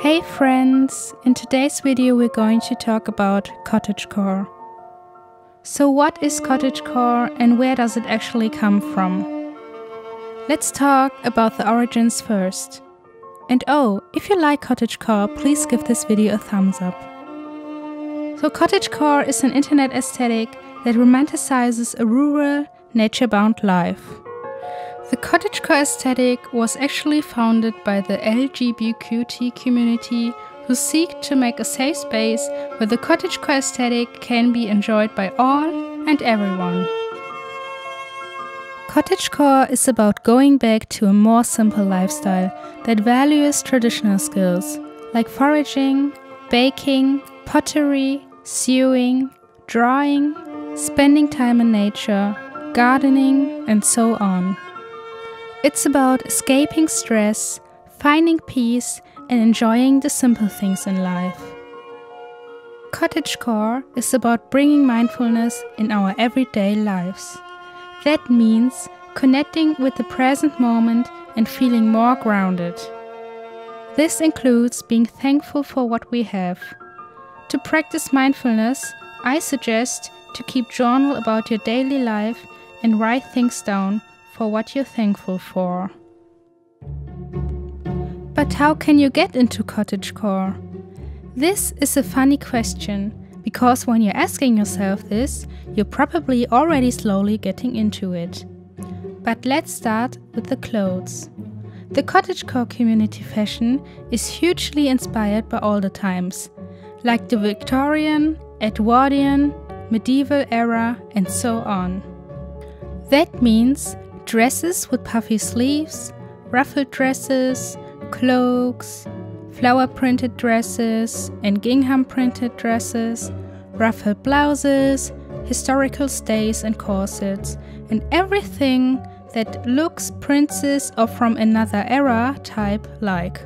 Hey friends! In today's video we're going to talk about cottagecore. So what is cottagecore and where does it actually come from? Let's talk about the origins first. And oh, if you like cottagecore, please give this video a thumbs up. So cottagecore is an internet aesthetic that romanticizes a rural, nature-bound life. The cottagecore aesthetic was actually founded by the LGBTQ community who seek to make a safe space where the cottagecore aesthetic can be enjoyed by all and everyone. Cottagecore is about going back to a more simple lifestyle that values traditional skills like foraging, baking, pottery, sewing, drawing, spending time in nature, gardening, and so on. It's about escaping stress, finding peace, and enjoying the simple things in life. Cottagecore is about bringing mindfulness in our everyday lives. That means connecting with the present moment and feeling more grounded. This includes being thankful for what we have. To practice mindfulness, I suggest to keep journal about your daily life and write things down for what you're thankful for. But how can you get into cottagecore? This is a funny question, because when you're asking yourself this, you're probably already slowly getting into it. But let's start with the clothes. The cottagecore community fashion is hugely inspired by older times, like the Victorian, Edwardian, medieval era, and so on. That means dresses with puffy sleeves, ruffled dresses, cloaks, flower-printed dresses and gingham-printed dresses, ruffled blouses, historical stays and corsets, and everything that looks princess or from another era type like.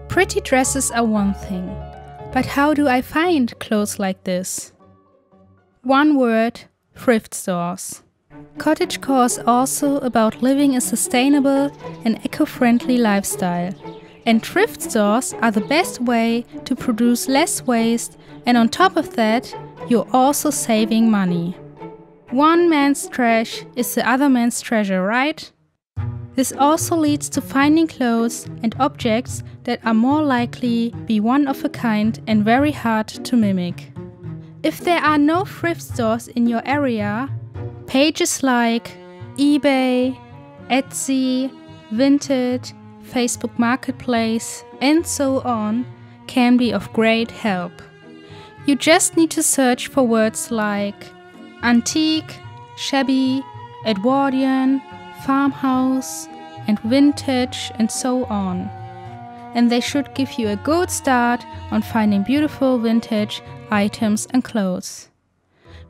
Pretty dresses are one thing, but how do I find clothes like this? One word: thrift stores. Cottagecore is also about living a sustainable and eco-friendly lifestyle. And thrift stores are the best way to produce less waste, and on top of that, you're also saving money. One man's trash is the other man's treasure, right? This also leads to finding clothes and objects that are more likely be one of a kind and very hard to mimic. If there are no thrift stores in your area, pages like eBay, Etsy, Vinted, Facebook Marketplace, and so on can be of great help. You just need to search for words like antique, shabby, Edwardian, farmhouse, and vintage, and so on. And they should give you a good start on finding beautiful vintage items and clothes.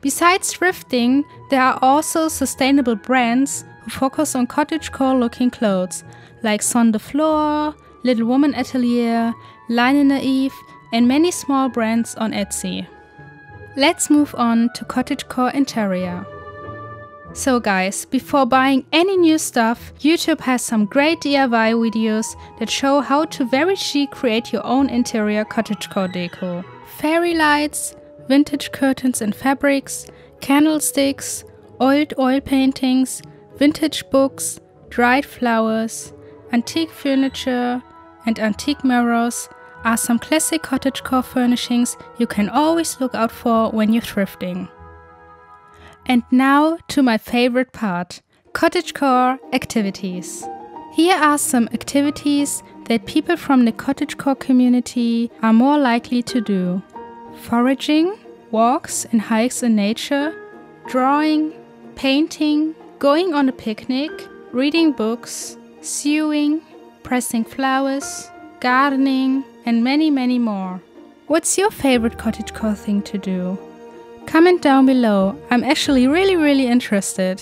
Besides thrifting, there are also sustainable brands who focus on cottagecore looking clothes, like Son de Fleur, Little Woman Atelier, Nadiiife, and many small brands on Etsy. Let's move on to cottagecore interior. So guys, before buying any new stuff, YouTube has some great DIY videos that show how to very chic create your own interior cottagecore deco. Fairy lights, vintage curtains and fabrics, candlesticks, old oil paintings, vintage books, dried flowers, antique furniture, and antique mirrors are some classic cottagecore furnishings you can always look out for when you're thrifting. And now to my favorite part, cottagecore activities. Here are some activities that people from the cottagecore community are more likely to do. Foraging, walks and hikes in nature, drawing, painting, going on a picnic, reading books, sewing, pressing flowers, gardening, and many more. What's your favorite cottagecore thing to do? Comment down below, I'm actually really interested.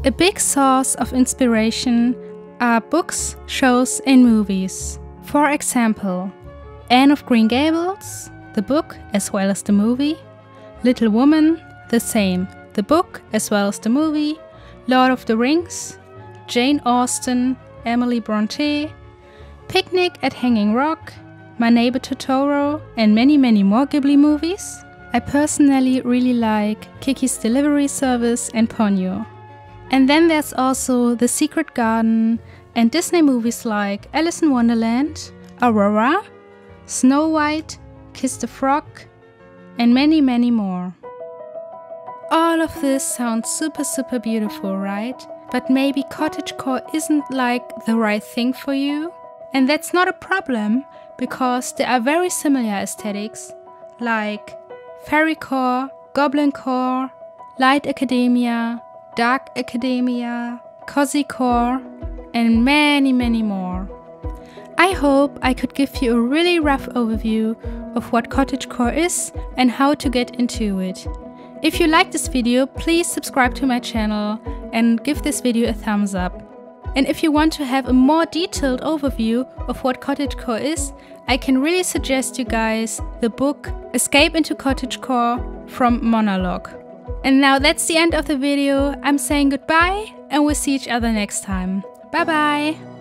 A big source of inspiration are books, shows and movies. For example, Anne of Green Gables, the book as well as the movie, Little Woman, the same, the book as well as the movie, Lord of the Rings, Jane Austen, Emily Bronte, Picnic at Hanging Rock, My Neighbor Totoro, and many more Ghibli movies. I personally really like Kiki's Delivery Service and Ponyo. And then there's also The Secret Garden and Disney movies like Alice in Wonderland, Aurora, Snow White, Kiss the Frog, and many more. All of this sounds super beautiful, right? But maybe cottagecore isn't like the right thing for you. And that's not a problem, because there are very similar aesthetics, like fairycore, goblincore, light academia, dark academia, cozycore, and many more. I hope I could give you a really rough overview of what cottagecore is and how to get into it. If you like this video, please subscribe to my channel and give this video a thumbs up. And if you want to have a more detailed overview of what cottagecore is, I can really suggest you guys the book Escape into Cottagecore from Monologue. And now that's the end of the video. I'm saying goodbye and we'll see each other next time. Bye bye!